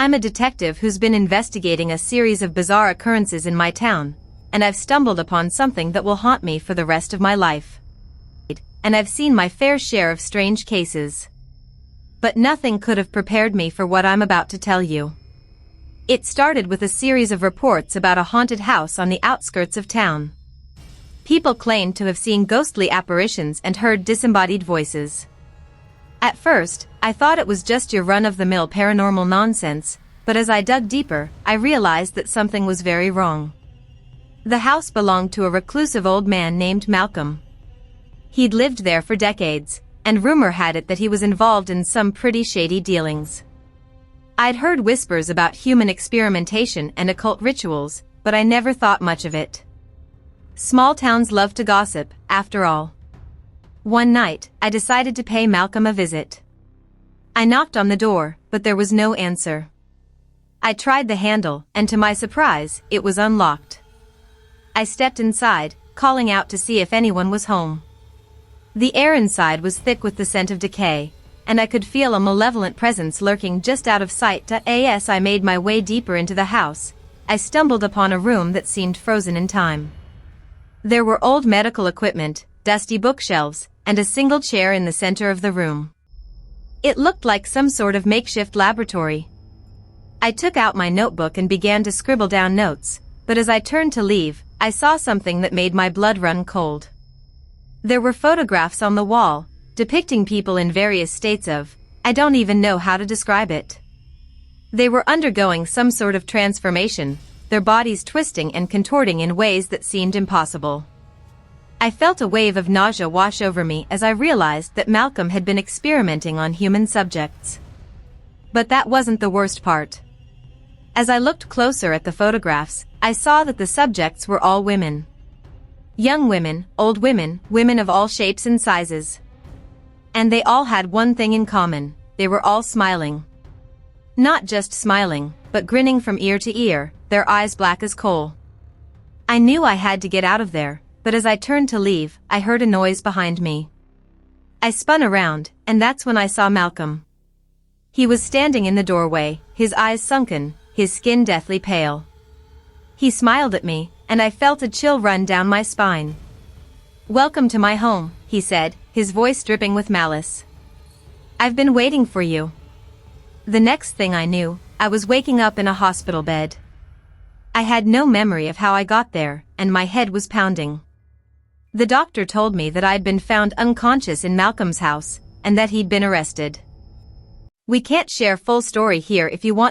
I'm a detective who's been investigating a series of bizarre occurrences in my town, and I've stumbled upon something that will haunt me for the rest of my life. And I've seen my fair share of strange cases. But nothing could have prepared me for what I'm about to tell you. It started with a series of reports about a haunted house on the outskirts of town. People claimed to have seen ghostly apparitions and heard disembodied voices. At first, I thought it was just your run-of-the-mill paranormal nonsense, but as I dug deeper, I realized that something was very wrong. The house belonged to a reclusive old man named Malcolm. He'd lived there for decades, and rumor had it that he was involved in some pretty shady dealings. I'd heard whispers about human experimentation and occult rituals, but I never thought much of it. Small towns love to gossip, after all. One night, I decided to pay Malcolm a visit. I knocked on the door, but there was no answer. I tried the handle, and to my surprise, it was unlocked. I stepped inside, calling out to see if anyone was home. The air inside was thick with the scent of decay, and I could feel a malevolent presence lurking just out of sight. As I made my way deeper into the house, I stumbled upon a room that seemed frozen in time. There were old medical equipment, dusty bookshelves, and a single chair in the center of the room. It looked like some sort of makeshift laboratory. I took out my notebook and began to scribble down notes, but as I turned to leave, I saw something that made my blood run cold. There were photographs on the wall, depicting people in various states of, I don't even know how to describe it. They were undergoing some sort of transformation, their bodies twisting and contorting in ways that seemed impossible. I felt a wave of nausea wash over me as I realized that Malcolm had been experimenting on human subjects. But that wasn't the worst part. As I looked closer at the photographs, I saw that the subjects were all women. Young women, old women, women of all shapes and sizes. And they all had one thing in common: they were all smiling. Not just smiling, but grinning from ear to ear, their eyes black as coal. I knew I had to get out of there, but as I turned to leave, I heard a noise behind me. I spun around, and that's when I saw Malcolm. He was standing in the doorway, his eyes sunken, his skin deathly pale. He smiled at me, and I felt a chill run down my spine. "Welcome to my home," he said, his voice dripping with malice. "I've been waiting for you." The next thing I knew, I was waking up in a hospital bed. I had no memory of how I got there, and my head was pounding. The doctor told me that I'd been found unconscious in Malcolm's house, and that he'd been arrested. We can't share full story here. If you want